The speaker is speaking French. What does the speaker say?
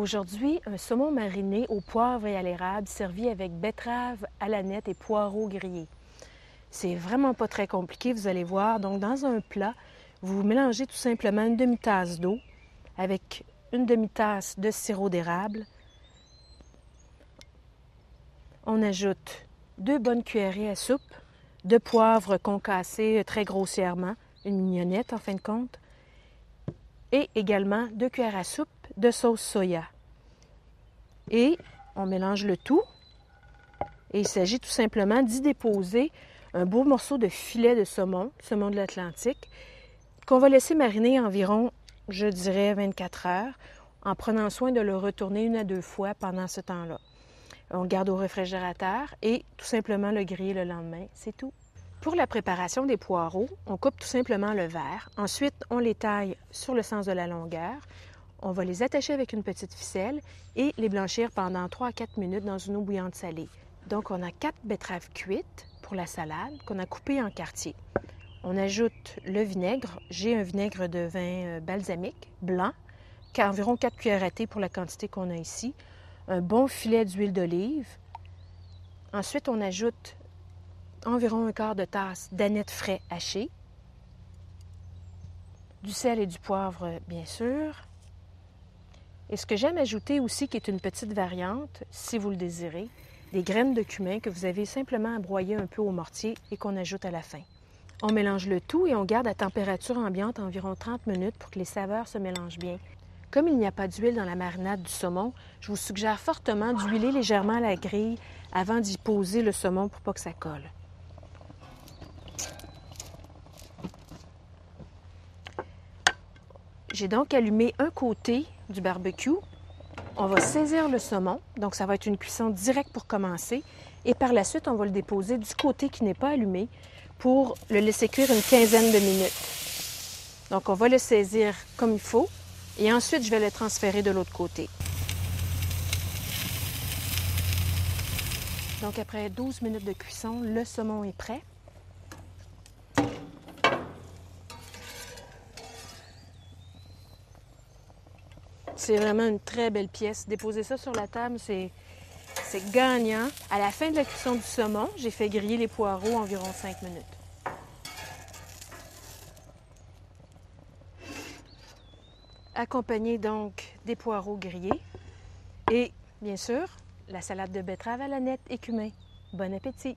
Aujourd'hui, un saumon mariné au poivre et à l'érable servi avec betterave à la nette et poireaux grillés. C'est vraiment pas très compliqué, vous allez voir. Donc, dans un plat, vous mélangez tout simplement une demi-tasse d'eau avec une demi-tasse de sirop d'érable. On ajoute 2 bonnes cuillerées à soupe de poivre concassé très grossièrement, une mignonnette en fin de compte, et également 2 cuillères à soupe de sauce soya. Et on mélange le tout et il s'agit tout simplement d'y déposer un beau morceau de filet de saumon de l'Atlantique, qu'on va laisser mariner environ, je dirais, 24 heures, en prenant soin de le retourner 1 à 2 fois pendant ce temps-là. On le garde au réfrigérateur et tout simplement le griller le lendemain, c'est tout. Pour la préparation des poireaux, on coupe tout simplement le verre. Ensuite, on les taille sur le sens de la longueur. On va les attacher avec une petite ficelle et les blanchir pendant 3 à 4 minutes dans une eau bouillante salée. Donc, on a 4 betteraves cuites pour la salade qu'on a coupées en quartiers. On ajoute le vinaigre. J'ai un vinaigre de vin balsamique blanc, environ 4 cuillères à thé pour la quantité qu'on a ici. Un bon filet d'huile d'olive. Ensuite, on ajoute environ 1/4 de tasse d'anettes frais hachées, du sel et du poivre, bien sûr. Et ce que j'aime ajouter aussi, qui est une petite variante, si vous le désirez, des graines de cumin que vous avez simplement à broyer un peu au mortier et qu'on ajoute à la fin. On mélange le tout et on garde à température ambiante environ 30 minutes pour que les saveurs se mélangent bien. Comme il n'y a pas d'huile dans la marinade du saumon, je vous suggère fortement d'huiler légèrement la grille avant d'y poser le saumon pour pas que ça colle. J'ai donc allumé un côté du barbecue. On va saisir le saumon, donc ça va être une cuisson directe pour commencer. Et par la suite, on va le déposer du côté qui n'est pas allumé pour le laisser cuire une quinzaine de minutes. Donc on va le saisir comme il faut et ensuite je vais le transférer de l'autre côté. Donc après 12 minutes de cuisson, le saumon est prêt. C'est vraiment une très belle pièce. Déposer ça sur la table, c'est gagnant. À la fin de la cuisson du saumon, j'ai fait griller les poireaux environ 5 minutes. Accompagné donc des poireaux grillés et, bien sûr, la salade de betterave à la nette et cumin. Bon appétit!